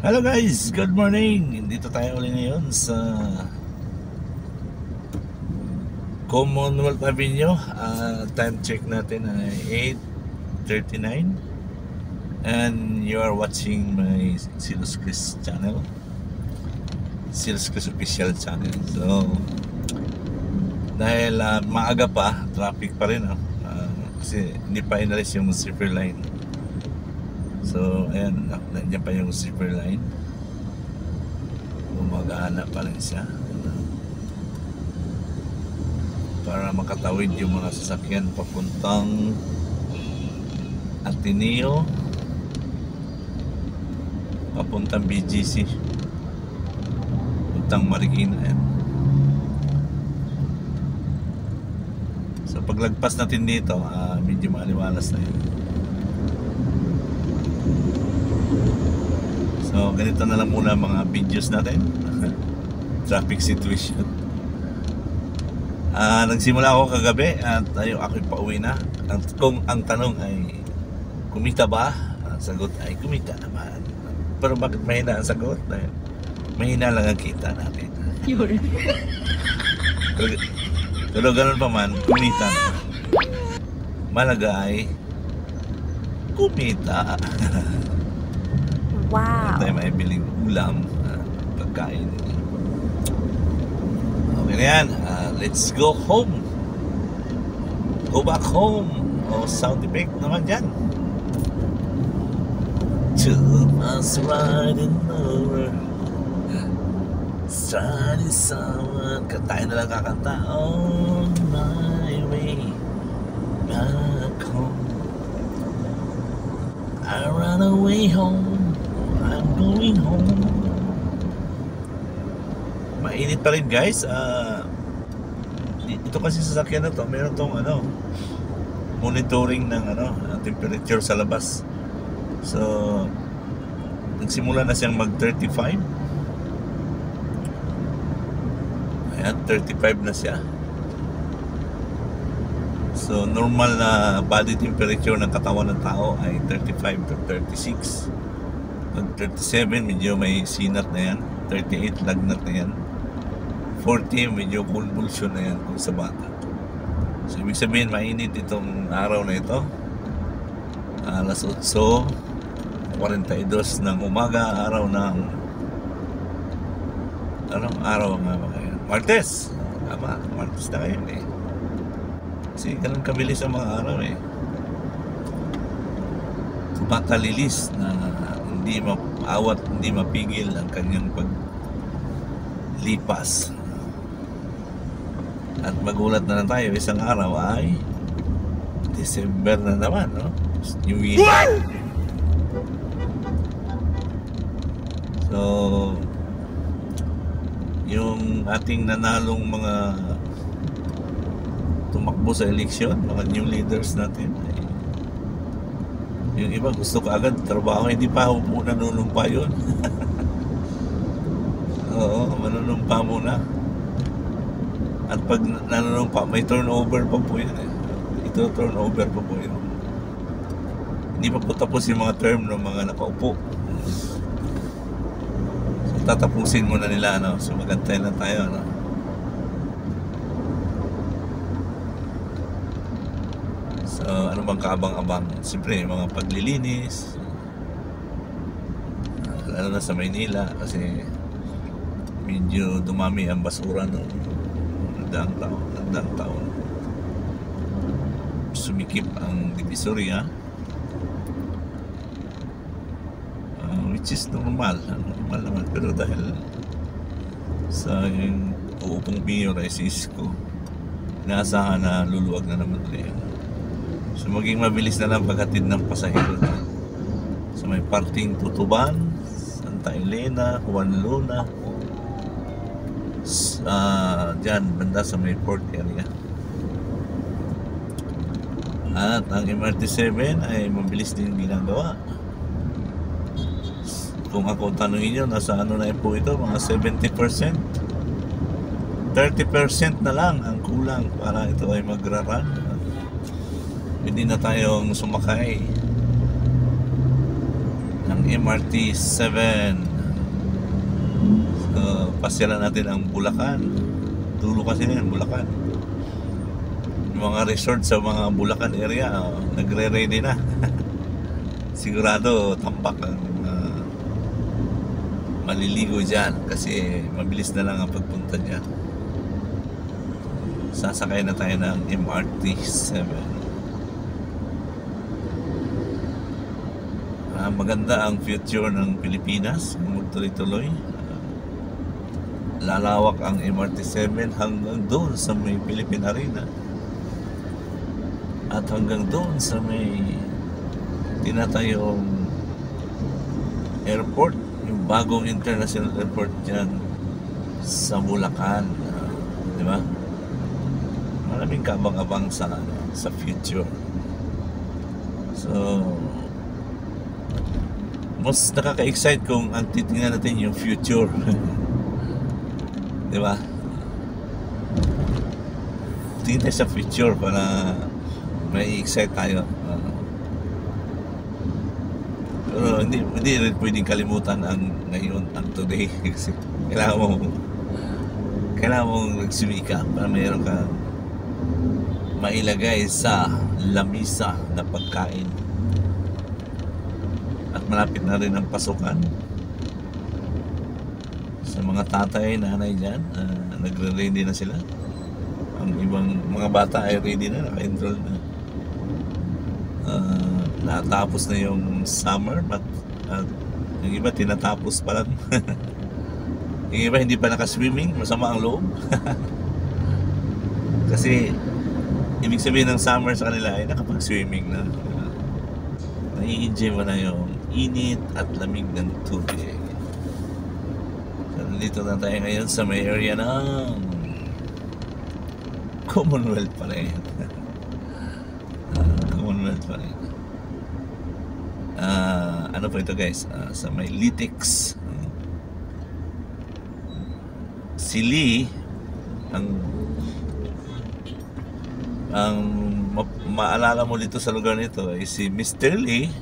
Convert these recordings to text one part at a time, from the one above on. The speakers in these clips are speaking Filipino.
Hello guys, good morning. Dito tayo ulit ngayon sa Commonwealth Avenue. Time check natin ay 8:39 and you are watching my Silos Chris channel, Silos Chris official channel. So dahil maaga pa, traffic pa rin kasi hindi pa inalis yung zipper line. So ayan, nandiyan pa yung zipper line, gumagana pa rin siya para makatawid yung mga sasakyan papuntang Ateneo, papuntang BGC, papuntang Marikina. Ayan. So paglagpas natin dito, medyo maliwalas na yun. So ganito na lang muna mga videos natin. Traffic situation. Nagsimula ako kagabi at ako'y pauwi na. Kung ang tanong ay kumita ba? Ang sagot ay kumita naman. Pero bakit mahina ang sagot? Dahil mahina lang ang kita natin. Pero ganun pa man, kumita na. Malaga ay kumita. Wow. Tayo may biling ulam, pagkain. Okay na yan. Let's go home. Go back home. Sound effect naman dyan. Two us riding over, starting someone. Tayo na lang kakanta. On my way back home, I run away home, I'm going home. Mainit pa rin guys. Ito kasi sasakyan na to, meron tong monitoring ng temperature sa labas. So nagsimula na siyang mag 35. Ayan, 35 na siya. So normal na body temperature ng katawan ng tao ay 35 to 36. Pag 37 medyo may sinat na yan, 38 lagnat na yan, 40 medyo convulsion na yan kung sa bata. So ibig sabihin mainit itong araw na ito. Alas 8:42 ng umaga, araw ng araw nga ba ngayon? Martes! Tama, Martes na ngayon eh. Kasi ganun kabilis ang mga araw eh. Tumakalilis na hindi maawat, hindi mapigil ang kanyang paglipas. At magulat na lang tayo, isang araw ay December na naman, no? New Year. So yung ating nanalong mga tumakbo sa eleksyon, mga new leaders natin, yung iba gusto ka agad trabaho, hindi pa upo, nanunumpa yun. Oo, manunumpa muna. At pag nanunumpa, may turnover pa po yan eh. Ito turnover pa po yun. Hindi pa po tapos yung mga term ng mga nakaupo. So tatapusin muna nila, so magantay lang tayo, So ano bang kaabang-abang? Siyempre mga paglilinis, lalo na sa Maynila kasi medyo dumami ang basura ng nagdaang taon. Sumikip ang Divisoria, which is normal naman, pero dahil sa yung uupong mayor ay si Isko, inaasahan na luluwag na naman ulit. So maging mabilis na lang paghatid ng pasahero dyan. So may parting Tutuban, Santa Elena, Juan Luna, dyan banda sa may port area. At ang MRT7 ay mabilis din ginagawa. Kung ako tanungin nyo, nasa na po ito, mga 70%. 30% na lang ang kulang para ito ay magra-run. Hindi na tayong sumakay ng MRT 7 pasyalan natin ang Bulacan. Dulo kasi yan, Bulacan. Yung mga resort sa mga Bulacan area, nagre-ready na. Sigurado tampak ang maliligo dyan kasi mabilis na lang ang pagpunta dyan. Sasakay na tayo ng MRT 7. Maganda ang future ng Pilipinas, magtuloy-tuloy. Lalawak ang MRT 7 hanggang doon sa may Philippine Arena at hanggang doon sa may tinatayong airport, yung bagong international airport dyan sa Bulacan, di ba? Maraming kabang-abang sa future. So mas nakaka-excite kung ang titingnan natin yung future. Di ba? Tingin tayo sa future para may excite tayo. Pero hindi rin pwedeng kalimutan ang ngayon, ang today. Kasi kailangan mong nagsumika para mayroon ka mailagay sa lamisa na pagkain. At malapit na rin ang pasukan sa mga tatay, nanay dyan. Nagre-ready na sila. Ang ibang mga bata ay ready na, naka-enroll na. Natapos na yung summer, but yung iba tinatapos pa lang. Yung iba hindi pa naka-swimming, masama ang loob. Kasi ibig sabihin ng summer sa kanila ay nakapag-swimming na. Nai-enjoy mo na yung init at lamig ng tubig. So, nandito na tayo ngayon sa may area ng Commonwealth pa rin. Commonwealth pa rin. Ano po ito guys? Sa may Litex. Si Lee, ang maalala mo dito sa lugar nito ay si Mr. Lee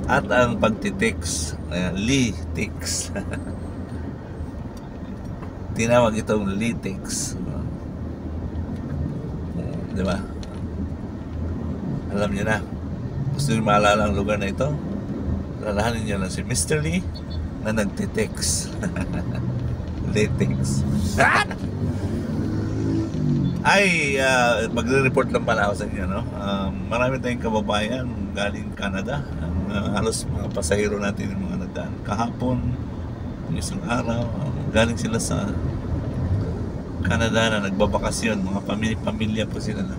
at ang pagtitext, Lee Text. Tinawag itong Lee Text. Di ba? Alam niyo na. Gusto niyo maalala ang lugar na ito? Lalahanin niyo lang si Mr. Lee na nagtitext. Lee Text. Ay, magre-report lang pala ako sa inyo, no? Marami tayong kababayan galing Canada. Halos mga pasahero natin yung mga nagdaan kahapon, yung isang araw, galing sila sa Canada na nagbabakasyon. Mga pamilya po sila na